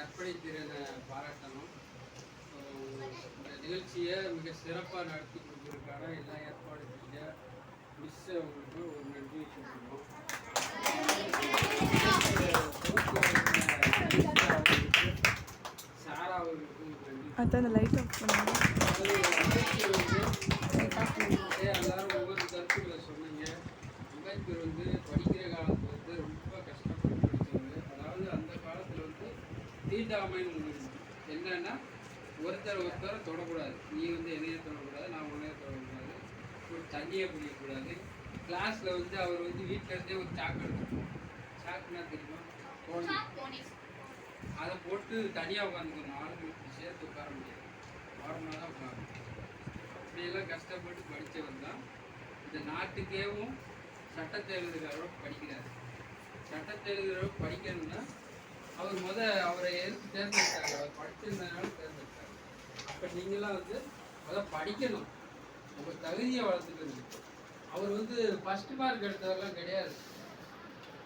கற்பனை திறனை பாராட்டணும். இந்த நிகழ்ச்சியை மிக சிறப்பாக நடத்தி கொடுக்குறதுக்கான எல்லா ஏற்பாடு செஞ்ச அவங்களுக்கு ஒரு நன்றி சொல்லிக்கிறோம். சாரா அவர்களுக்கு ஒரு நன்றி. எல்லாரும் ஒவ்வொரு கருத்துக்களை சொன்னீங்க. அம்பேத்கர் வந்து படிக்கிற காலத்தில் வந்து ரொம்ப கஷ்டப்பட்டு படித்தவர். அதாவது அந்த காலத்தில் வந்து தீண்டாமைன்னு ஒன்று இருக்குது. என்னன்னா ஒருத்தரை தொடக்கூடாது. நீ வந்து என்னைய தொடக்கூடாது, நான் உன்னைய தொடக்கூடாது, ஒரு தண்ணியை குடிக்கக்கூடாது. கிளாஸில் வந்து அவர் வந்து வீட்டில் இருந்தே ஒரு சாக்கு எடுத்துருப்போம். சாக்குன்னா தெரியுமா? அதை போட்டு தனியாக உட்காந்துக்கணும். ஆளுங்களுக்கு சேர்த்து உட்கார முடியாது, ஓரமாக தான் உட்காரணும். அப்படியெல்லாம் கஷ்டப்பட்டு படித்தவர் தான் இந்த நாட்டுக்கேவும் சட்டத்தை எழுதுகிறவரை படிக்கிறார். சட்டத்தை எழுதுகிறவரை படிக்கணும்னா அவர் அவரை எதிர்த்து தேர்ந்தெடுத்தாங்க. அவர் படிச்சிருந்ததுனால தேர்ந்தெடுத்தாங்க. அப்போ நீங்களாம் வந்து படிக்கணும், உங்கள் தகுதியை வளர்த்துக்கணும். அவர் வந்து ஃபஸ்ட் மார்க் எடுத்தவரெல்லாம் கிடையாது.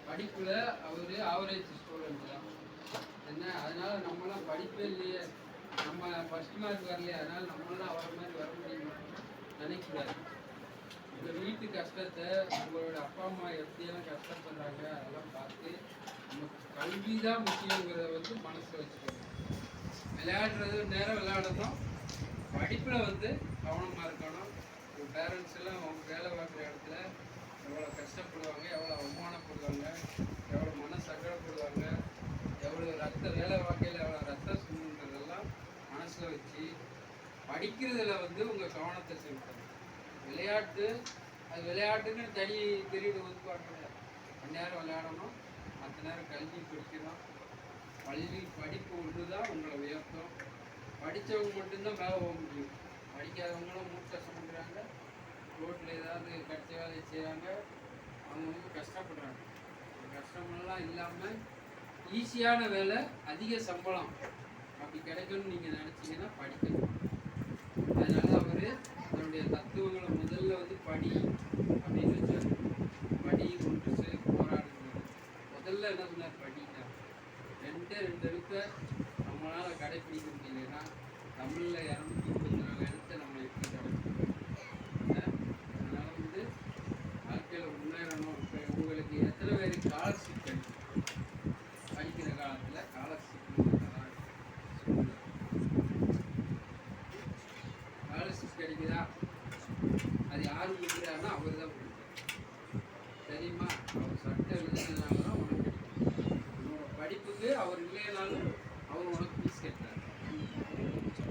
படிப்பில் அவர் ஆவரேஜ் ஸ்டூடெண்ட் தான். என்ன அதனால் நம்மளாம் படிப்பே இல்லையே, நம்ம ஃபஸ்ட் மார்க் வரலையே, அதனால் நம்மளாம் அவரை மாதிரி வர முடியுமா நினைக்கூடாது. உங்கள் வீட்டு கஷ்டத்தை, உங்களோட அப்பா அம்மா எப்படியெல்லாம் கஷ்டப்படுறாங்க அதெல்லாம் பார்த்து நமக்கு கல்வி தான் முக்கியங்கிறத வந்து மனசில் வச்சுக்கணும். விளையாடுறது நேரம் விளையாடணும், படிப்பில் வந்து கவனமாக இருக்கணும். உங்கள் பேரண்ட்ஸ் எல்லாம் அவங்க வேலை பார்க்குற இடத்துல எவ்வளோ கஷ்டப்படுவாங்க, எவ்வளோ அவமானப்படுவாங்க, எவ்வளோ மன சங்கடப்படுவாங்க, எவ்வளோ வேலை வாழ்க்கையில் எவ்வளோ ரத்தம் சுமன்றதெல்லாம் மனசில் வச்சு படிக்கிறதுல வந்து உங்கள் கவனத்தை செலுத்தணும். விளையாட்டு அது விளையாட்டுன்னு தனி பீரியடு ஒதுக்குவாங்க. கொஞ்ச நேரம் விளையாடணும், மற்ற நேரம் கல்வி படிக்கணும். படிப்பு ஒன்று தான் உங்களை உயர்த்தும். படித்தவங்க மட்டும்தான் மேலே போக முடியும். படிக்காதவங்களும் மூட்டை சமைக்கிறாங்க, ரோட்டில் ஏதாவது கடிச்ச வேலையை செய்கிறாங்க, அவங்க கஷ்டப்படுறாங்க. கஷ்டமெல்லாம் இல்லாமல் ஈஸியான வேலை, அதிக சம்பளம் அப்படி கிடைக்கணும்னு நீங்கள் நினச்சிங்கன்னா படிக்கணும். அதனால அவர் தன்னுடைய தத்துவங்களை முதல்ல வந்து படி அப்படின்னு வச்சார். படி ஒன்று சரி போராடுகிறது. முதல்ல என்ன சொன்னார்? படினா ரெண்டு எழுத்தை நம்மளால் கடைப்பிடிக்க முடியலைன்னா தமிழில் 234 எழுத்தை நம்ம எப்படி கடைப்பிடிக்கணும்? அதனால் வந்து வாழ்க்கையில் முன்னேறணும். இப்போ உங்களுக்கு எத்தனை பேர் ஸ்காலர்ஷிப் கிடைக்கும்? படிக்கிற காலத்தில் ஸ்காலர்ஷிப் கிடைக்குதா? அது யாரும் கொடுக்குறாருன்னா அவர் தான் கொடுக்குறாரு. தெரியுமா? அவர் சட்டம் எழுதுனால தான் உனக்கு கிடைக்கும். உன்னோட படிப்புக்கு அவர் இல்லைனாலும் அவர் உனக்கு ஃபீஸ் கட்டுறாரு.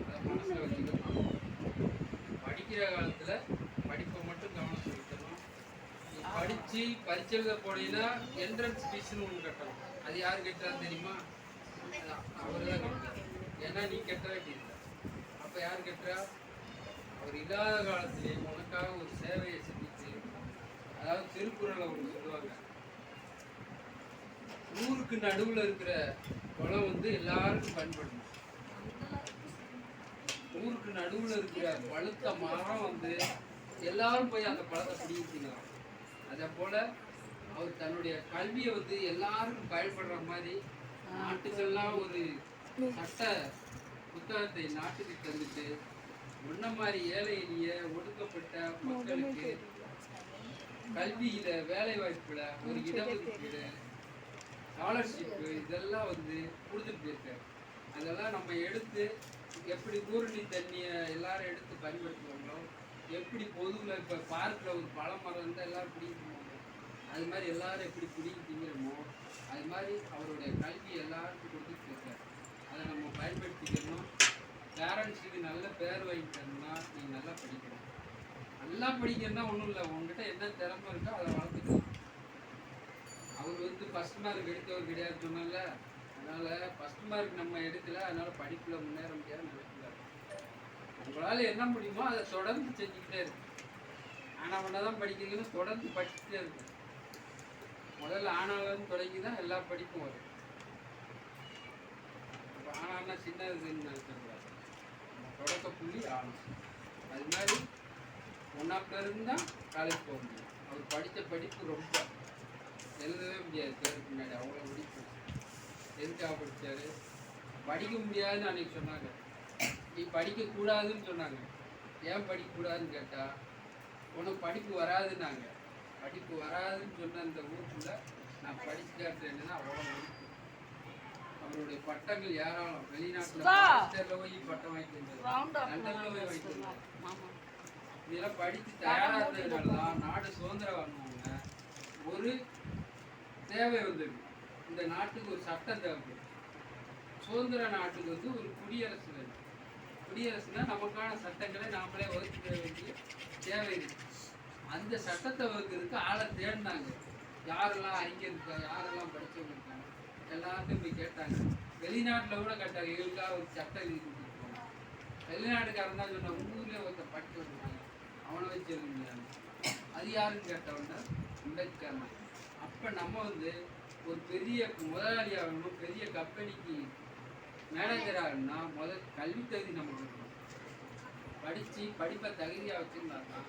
அதை மனசில் வச்சுக்கணும். படிக்கிற காலத்தில் படிப்பை மட்டும் கவனம் செலுத்தணும். படித்து பரீட்சை எழுத போனீங்கன்னா என்ட்ரன்ஸ் ஃபீஸ்னு ஒன்று கட்டணும். அது யார் கட்டுறாரு தெரியுமா? அவர் தான் கட்டுறாரு. ஏன்னா நீ கட்ட வேண்டியதில்லை. அப்போ யார் கட்டுறா? அவர் இல்லாத காலத்திலே உனக்காக ஒரு சேவையை செஞ்சுட்டு, அதாவது திருக்குறளை ஒன்று சொல்லுவாங்க, ஊருக்கு நடுவில் இருக்கிற குளம் வந்து எல்லாருக்கும் பயன்படணும். ஊருக்கு நடுவில் இருக்கிற பழுத்த மரம் வந்து எல்லாரும் போய் அந்த பழத்தை பிடிக்கலாம். அதே போல அவர் தன்னுடைய கல்வியை வந்து எல்லாருக்கும் பயன்படுற மாதிரி நாட்டுக்கெல்லாம் ஒரு சட்ட புத்தகத்தை நாட்டுக்கு தந்துட்டு, முன்ன மாதிரி ஏழை எளிய ஒடுக்கப்பட்ட மக்களுக்கு கல்வியில, வேலை வாய்ப்புல ஒரு இடஒதுக்கீடு, ஸ்காலர்ஷிப்பு இதெல்லாம் வந்து கொடுத்துட்டு போயிருக்காரு. அதெல்லாம் நம்ம எடுத்து எப்படி ஊரணி தண்ணியை எல்லாரும் எடுத்து பயன்படுத்துவாங்களோ, எப்படி பொதுவில் இப்போ பார்க்கில் ஒரு பழமரம் இருந்தால் எல்லாரும் பிடிக்குமோ, அது மாதிரி எல்லாரும் எப்படி பிடிக்க திங்கிறோமோ அது மாதிரி அவருடைய கல்வி எல்லாருக்கும் கொடுத்துட்டு போயிருக்காரு. அதை நம்ம பயன்படுத்திக்கணும். பேரண்ட்ஸுக்கு நல்ல பேர் வாங்கிட்டோம்னா நீ நல்லா படிக்கணும். நல்லா படிக்கணும்னா ஒன்றும் இல்லை, உங்ககிட்ட என்ன திறமை இருக்கோ அதை வளர்த்துக்கணும். அவர் வந்து ஃபஸ்ட் மார்க் எடுத்தவர் கிடையாது சொன்னால, அதனால் ஃபஸ்ட் மார்க் நம்ம எடுக்கல, அதனால் படிப்பில் முன்னேற முடியாது நினைக்கல. உங்களால் என்ன முடியுமோ அதை தொடர்ந்து செஞ்சுக்கிட்டே இருக்கு. ஆனால் தான் படிக்கிறீங்கன்னு தொடர்ந்து படிச்சுட்டே இருக்கு. முதல்ல ஆனாலும் தொடங்கி தான் எல்லா படிப்பும் வரும். இப்போ ஆனான்னா சின்ன இதுன்னு நினைச்சிருக்காரு. தொடக்க புள்ளி ஆணும். அது மாதிரி ஒன்றாப்பிலேருந்து தான் காலேஜ் போக முடியும். அவர் படித்த படிப்பு ரொம்ப எழுதவே முடியாது பேருக்கு முன்னாடி, அவ்வளோ படிப்பு. எதுக்காக படித்தார்? படிக்க முடியாதுன்னு அன்னைக்கு சொன்னாங்க. நீ படிக்கக்கூடாதுன்னு சொன்னாங்க. ஏன் படிக்கக்கூடாதுன்னு கேட்டால் உனக்கு படிப்பு வராதுன்னாங்க. படிப்பு வராதுன்னு சொன்ன அந்த ஊருக்குள்ள நான் படிச்சு காட்டுறேன்னா அவ்வளோ அவருடைய பட்டங்கள் ஏராளம். வெளிநாட்டில் மாஸ்டரில் போய் பட்டம் வாங்கிட்டு வந்தார், லண்டனில் போய் வாங்கிட்டு வந்தார். இதெல்லாம் படித்து தயாராக இருந்ததுனால தான் நாடு சுதந்திரம் வாங்கினாங்க. ஒரு தேவை வந்தது, இந்த நாட்டுக்கு ஒரு சட்டம் தேவைப்படும். சுதந்திர நாட்டுக்கு வந்து ஒரு குடியரசு வேணும். குடியரசுனா நமக்கான சட்டங்களை நாமளே வகுக்க வேண்டிய தேவை இருக்கு. அந்த சட்டத்தை வகுக்கிறதுக்கு ஆளை தேடினாங்க. யாரெல்லாம் அறிஞர் இருக்கா, யாரெல்லாம் படித்தவங்க இருக்காங்க, எல்லாத்தையும் போய் கேட்டாங்க. வெளிநாட்டில் கூட கேட்டாங்க, எங்களுக்காக ஒரு சட்டம் எழுதி கொடுத்துட்டு போனாங்க. வெளிநாட்டுக்காரன் தான் சொன்ன, ஊர்லேயே ஒருத்தர் படிக்க வந்தாங்க, அவனை வச்சு எழுதினாங்க. அது யாருன்னு கேட்டவன்னா அம்பேத்கர். அப்போ நம்ம வந்து ஒரு பெரிய முதலாளியாகணும், பெரிய கம்பெனிக்கு மேனேஜராகணும்னா முதல் கல்வி தகுதி நமக்கு இருக்கணும். படித்து படிப்பை தகுதியாக வச்சுருந்தாங்கன்னா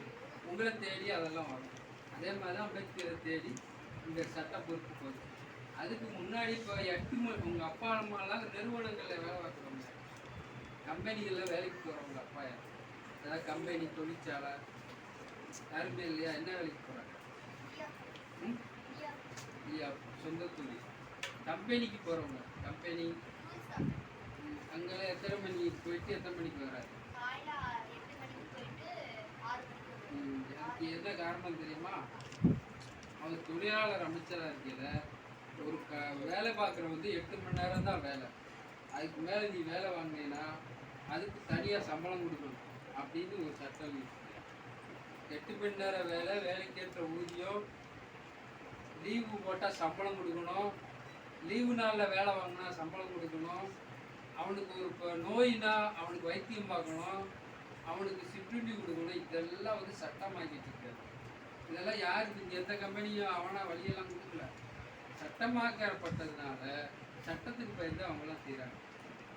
உங்களை தேடி அதெல்லாம் வரும். அதே மாதிரி தான் அம்பேத்கரை தேடி இந்த சட்ட பொறுப்பு போகுது. அதுக்கு முன்னாடி இப்போ 8 உங்கள் அப்பா அம்மாலாம் நிறுவனங்களில் வேலை பார்க்குறவங்க, கம்பெனிகளில் வேலைக்கு போகிறவங்க அப்பா யார், அதாவது கம்பெனி தொழிற்சாலை யாருமே இல்லையா? என்ன வேலைக்கு போகிறாங்க? இல்லையா, சொந்த தொழில். கம்பெனிக்கு போகிறவங்க, கம்பெனி அங்கெல்லாம் எத்தனை மணிக்கு போயிட்டு எத்தனை மணிக்கு வராது? அதுக்கு என்ன காரணம் தெரியுமா? அவர் தொழிலாளர் அமைச்சராக இருக்கையில் ஒரு வேலை பார்க்குறவங்க 8 மணி நேரம் தான் வேலை. அதுக்கு மேலே நீ வேலை வாங்கினீங்கன்னா அதுக்கு தனியாக சம்பளம் கொடுக்கணும் அப்படின்னு ஒரு சட்டம் இருக்கு. 8 மணி நேரம் வேலை, வேலைக்கேற்ற ஊதியம், லீவு போட்டால் சம்பளம் கொடுக்கணும், லீவு நாளில் வேலை வாங்கினா சம்பளம் கொடுக்கணும், அவனுக்கு ஒரு இப்போ நோயினா அவனுக்கு வைத்தியம் பார்க்கணும், அவனுக்கு சிற்றுண்டி கொடுக்கணும். இதெல்லாம் வந்து சட்டமாக்கிட்டு இருக்காரு. இதெல்லாம் யாருக்கு இங்கே எந்த கம்பெனியும் அவனா வழியெல்லாம் கொடுக்கல. சட்டமாக்கப்பட்டதுனால சட்டத்துக்கு பயந்து அவங்களாம் செய்கிறாங்க.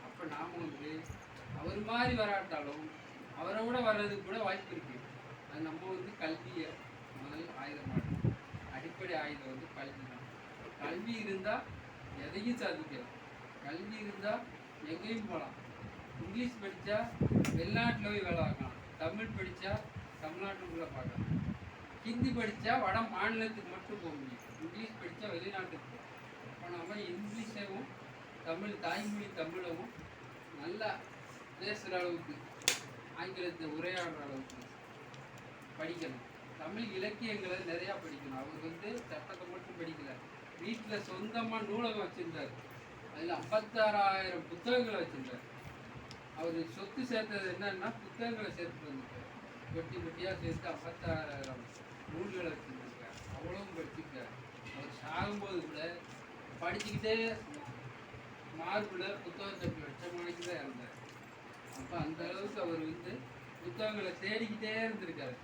அப்போ நாம் வந்து அவர் மாதிரி வராட்டாலும் அவரை விட வர்றதுக்கு கூட வாய்ப்பு இருக்குது. அது நம்ம வந்து கல்வியை முதல் ஆயுதமாகணும். அடிப்படை ஆயுதம் வந்து கல்வி தான். கல்வி இருந்தால் எதையும் சாதிக்கலாம். கல்வி இருந்தால் எங்கேயும் போகலாம். இங்கிலீஷ் படித்தா வெளிநாட்டில் போய் வேலை பார்க்கலாம், தமிழ் படித்தா தமிழ்நாட்டுக்குள்ளே பார்க்கலாம், ஹிந்தி படித்தா வட மாநிலத்துக்கு மட்டும் போக முடியும், இங்கிலீஷ் படித்தா வெளிநாட்டுக்கு போகலாம். அப்போ நம்ம இங்கிலீஷையும் தமிழ் தாய்மொழி தமிழவும் நல்லா பேசுகிற அளவுக்கு, ஆங்கிலத்தை உரையாடுற அளவுக்கு படிக்கணும். தமிழ் இலக்கியங்களை நிறையா படிக்கணும். அவர் வந்து சட்டத்தை மட்டும் படிக்கலை, வீட்டில் சொந்தமாக நூலகம் வச்சுருந்தார். அதில் 56,000 புத்தகங்களை வச்சுருந்தார். அவர் சொத்து சேர்த்தது என்னன்னா புத்தகங்களை சேர்த்து வந்துட்டார். வெட்டி வெட்டியாக சேர்த்து 56,000 நூல்களை வச்சுருக்கார். அவ்வளவும் படிச்சுருக்கார். அவர் சாகும்போது கூட படிச்சுக்கிட்டே மார்பில் புத்தகத்தை வச்ச மணிக்கு தான் இருந்தார். அப்போ அந்த அளவுக்கு அவர் வந்து புத்தகங்களை தேடிக்கிட்டே இருந்திருக்காரு.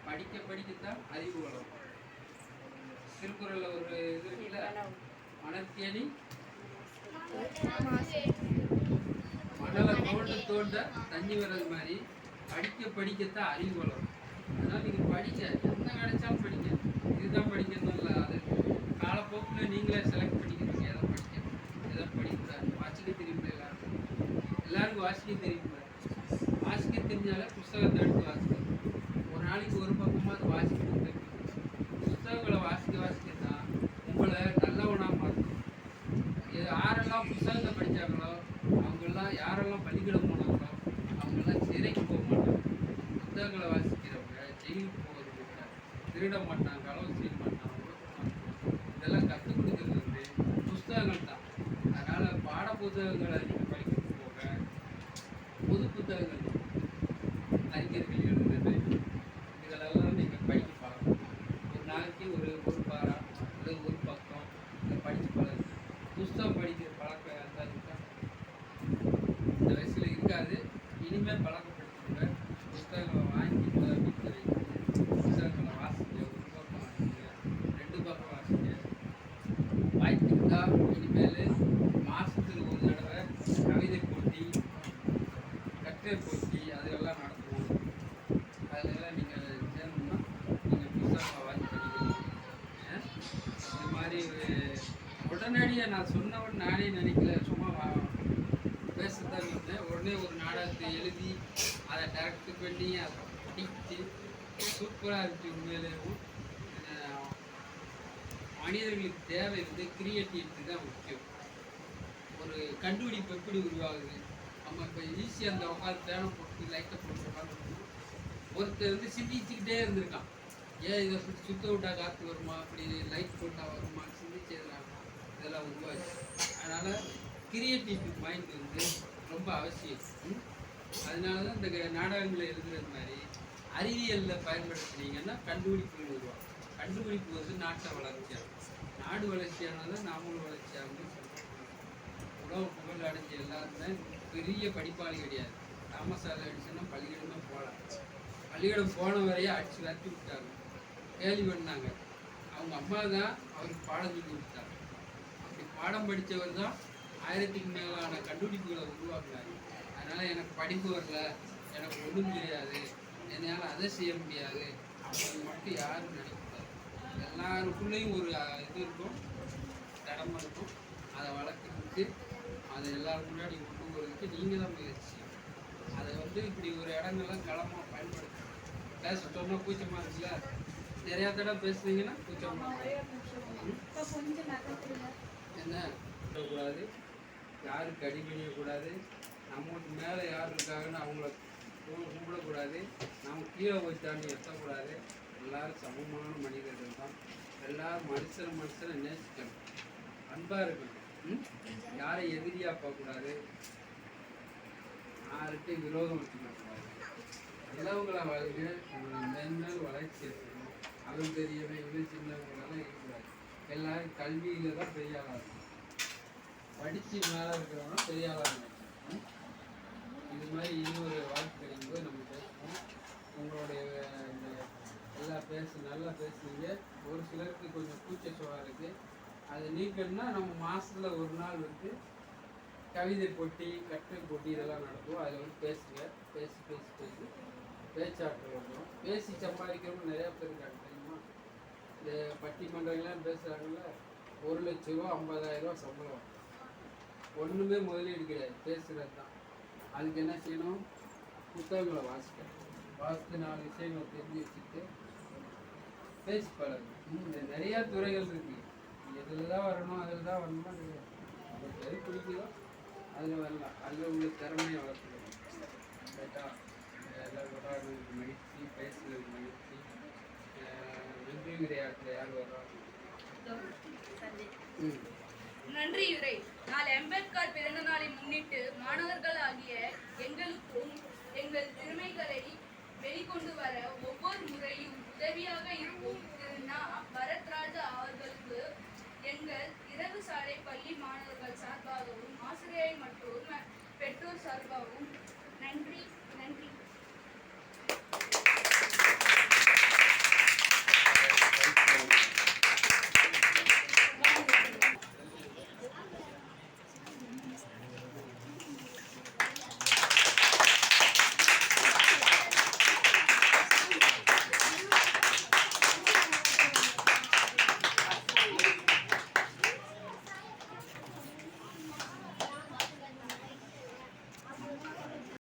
படிக்க படிக்கத்தான் அறிவு வளரும். திருக்குறளில் ஒரு இது இருக்குல்ல, மனத்தேடி மணலை தோண்ட தோண்ட தண்ணி வர்றது மாதிரி படிக்க படிக்கத்தான் அறிவு வளரும். அதனால் நீங்கள் படிக்க என்ன கிடைச்சாலும் படிக்க, இதுதான் படிக்கணும் இல்லை. அது காலப்போக்கில் நீங்களே செலக்ட் பண்ணிக்கிறீங்க எதை படிக்கணும் எதை படிக்கூடாது. வாசிக்க தெரியுமா? எல்லாருக்கும் வாசிக்க தெரியுமா? வாசிக்க தெரிஞ்சாலே புஸ்தகத்தை எடுத்து வாசிக்கணும். ஒரு நாளைக்கு ஒரு பக்கமாவது வாசிக்கணும் தெரியும். புஸ்தகங்களை வாசிக்க வாசிக்கத்தான் உங்களை நல்லவனாக மாற்றணும். யாரெல்லாம் புத்தகத்தை படித்தாங்களோ அவங்கெல்லாம், யாரெல்லாம் பள்ளிக்கூடம் போனாங்களோ அவங்கெல்லாம் சிறைக்கு போக மாட்டாங்க. புத்தகங்களை வாசிக்கிறவங்க ஜெயிலுக்கு போகிறது இல்லை, திருட மாட்டாங்க, களவு செய்ய மாட்டாங்க, இதெல்லாம் கற்றுக் கொடுக்குறது வந்து புஸ்தகங்கள் தான். அதனால் பாட புத்தகங்களை நீங்கள் படிக்கிறது போக பொது புத்தகங்கள், அறிஞர்கள் எழுதுனது, இதெல்லாம் நீங்கள் படிக்க பழகணும். ஒரு நாளைக்கு ஒரு பாரா அல்லது ஒரு பக்கம் இதை படித்து பழகு. புஸ்தகம் படிக்கிற பழக்கம் இருந்தால் இந்த வயசில் இருக்காது. இனிமேல் பழக்கப்படுத்துங்க. புஸ்தகங்களை வாங்கி வீட்டில் வைங்க. புஸ்தகங்களை வாசிங்க. ஒரு பக்கம் வாசிங்க, 2 பக்கம் வாசிங்க. வாய்ப்புண்டா இனிமேல் மாதத்தில் ஒரு தடவை கவிதை போட்டி, கட்டுரை போட்டி அதெல்லாம் நடத்துவோம். உடனே ஒரு நாடகத்தை எழுதி அதை டைரக்ட் பண்ணி அதை படித்து சூப்பராக இருந்துச்சு. உண்மையிலேயும் மனிதர்களுக்கு தேவை வந்து கிரியேட்டிவிட்டி தான் முக்கியம். ஒரு கண்டுபிடிப்பு எப்படி உருவாகுது, நம்ம இப்போ ஈஸியாக அந்த உட்காந்து பேனை போட்டு லைட்டை போட்டு உட்காந்து ஒருத்தர் வந்து சிந்திச்சுக்கிட்டே இருந்திருக்கான். ஏன் இதை சுத்த விட்டா காற்று வருமா, அப்படி லைட் போட்டால் வருமா சிந்திச்சு இதெல்லாம் உருவாச்சு. அதனால் கிரியேட்டிவிட்டி மைண்ட் வந்து ரொம்ப அவசியம். அதனால தான் இந்த நாடகங்களை எழுதுறது மாதிரி அறிவியலில் பயன்படுத்தினீங்கன்னா கண்டுபிடிப்புகள் உருவாகும். கண்டுபிடிப்பு வந்து நாட்டை வளர்ச்சியாகும். நாடு வளர்ச்சியானதான் நாமளும் வளர்ச்சியாகும். உலக புகழ் அடைஞ்ச எல்லாருமே பெரிய படிப்பாளி கிடையாது. தாமஸ் ஆல்வா எடிசன் பள்ளிக்கூடம் தான் போகலாம். பள்ளிக்கூடம் போன வரையே அடிச்சு வரட்டி விட்டாங்க. கேள்வி பண்ணாங்க. அவங்க அம்மா தான் அவருக்கு பாடம் சொல்லி கொடுத்தாங்க. அப்படி பாடம் படித்தவர் தான் 1000க்கு மேலான கண்டுபிடிப்புகளை உருவாக்குனாரு. அதனால் எனக்கு படிப்பு வரல, எனக்கு ஒன்றும் தெரியாது, என்னால் அதை செய்ய முடியாது அப்படின்னு மட்டும் யாரும் நினைக்கூடாது. எல்லாருக்குள்ளேயும் ஒரு இது இருக்கும், திறமை இருக்கும். அதை வளர்க்குறதுக்கு, அதை எல்லாரும் முன்னாடி கொண்டு போகிறதுக்கு நீங்கள் தான் முயற்சி. அதை வந்து இப்படி ஒரு இடங்கள்லாம் களமாக பயன்படுத்தணும். பேச சொன்னால் கூச்சமாக இருக்குல்ல, நிறையா தடவை பேசுனீங்கன்னா கூச்சமாக என்ன கூடாது, யாருக்கு அடிபணியக்கூடாது, நம்மளுக்கு மேலே யார் இருக்காங்கன்னு அவங்கள கும்பிடக்கூடாது, நம்ம கீழே போய் தாண்டி எட்டக்கூடாது. எல்லாரும் சமமான மனிதர்கள் தான். எல்லாரும் மனுஷனை நேசிக்கணும், அன்பாக இருக்கணும், யாரையும் எதிரியாக பார்க்கக்கூடாது, யார்கிட்டையும் விரோதம் வச்சுக்கக்கூடாது. நல்லவங்களை வாழ்க்கை மென்மேல் வளர்ச்சி இருக்கணும். அவன் பெரியவன் இவன் சின்னவங்களெல்லாம் இருக்கக்கூடாது. எல்லாரும் கல்வியில் தான் பெரிய ஆளாக இருக்கணும். படித்து மேலே இருக்கிறவங்க பெரிய ஆளாக இருக்கணும். இது மாதிரி இன்னொரு வாழ்க்கை கிடைக்கும்போது நம்ம பேசுவோம். உங்களுடைய இந்த நல்லா பேசுனீங்க. ஒரு சிலருக்கு கொஞ்சம் கூச்ச சுவாக இருக்குது. அதை நீக்கணும்னா நம்ம மாதத்தில் ஒரு நாள் வந்து கவிதை போட்டி, கட்டுரை போட்டி இதெல்லாம் நடத்துவோம். அதில் வந்து பேசுங்க. பேசி பேச்சாற்றல் வந்துடும். பேசி சம்பாதிக்கிறவங்க நிறையா பேர் இருக்காங்க தெரியுமா? இந்த பட்டிமன்றங்கள்லாம் பேசுகிறாங்கல்ல, 1 லட்ச ரூபா 50,000 சம்பளம். ஒன்றுமே முதலீடு கிடையாது, பேசுகிறது தான். அதுக்கு என்ன செய்யணும்? புத்தகங்களை வாசிக்கணும். வாசித்து 4 விஷயங்களை தெரிஞ்சு வச்சுட்டு பேசி பழகு. நிறையா துறைகள் இருக்குது. எதில் தான் வரணும், அதில் தான் வரணுமா கிடையாது. உங்களுக்கு எது பிடிக்குதோ அதில் வரலாம். அதில் உள்ள திறமையை வளர்த்துக்கணும். ரைட்டா? எல்லாம் விளையாடுறதுக்கு மகிழ்ச்சி, பேசுறதுக்கு மகிழ்ச்சி. நன்றி உரையாற்ற யார் வர்றாங்க? நன்றி உரை. நாளை அம்பேத்கர் பிறந்த நாளை முன்னிட்டு மாணவர்கள் ஆகிய எங்களுக்கும் எங்கள் திறமைகளை வெளிக்கொண்டு வர ஒவ்வொரு முறையும் உதவியாக இருக்கும் திரு நா. பரத்ராஜா அவர்களுக்கு எங்கள் இரவு சாலை பள்ளி மாணவர்கள் சார்பாகவும் ஆசிரியர் மற்றும் பெற்றோர் சார்பாகவும் நன்றி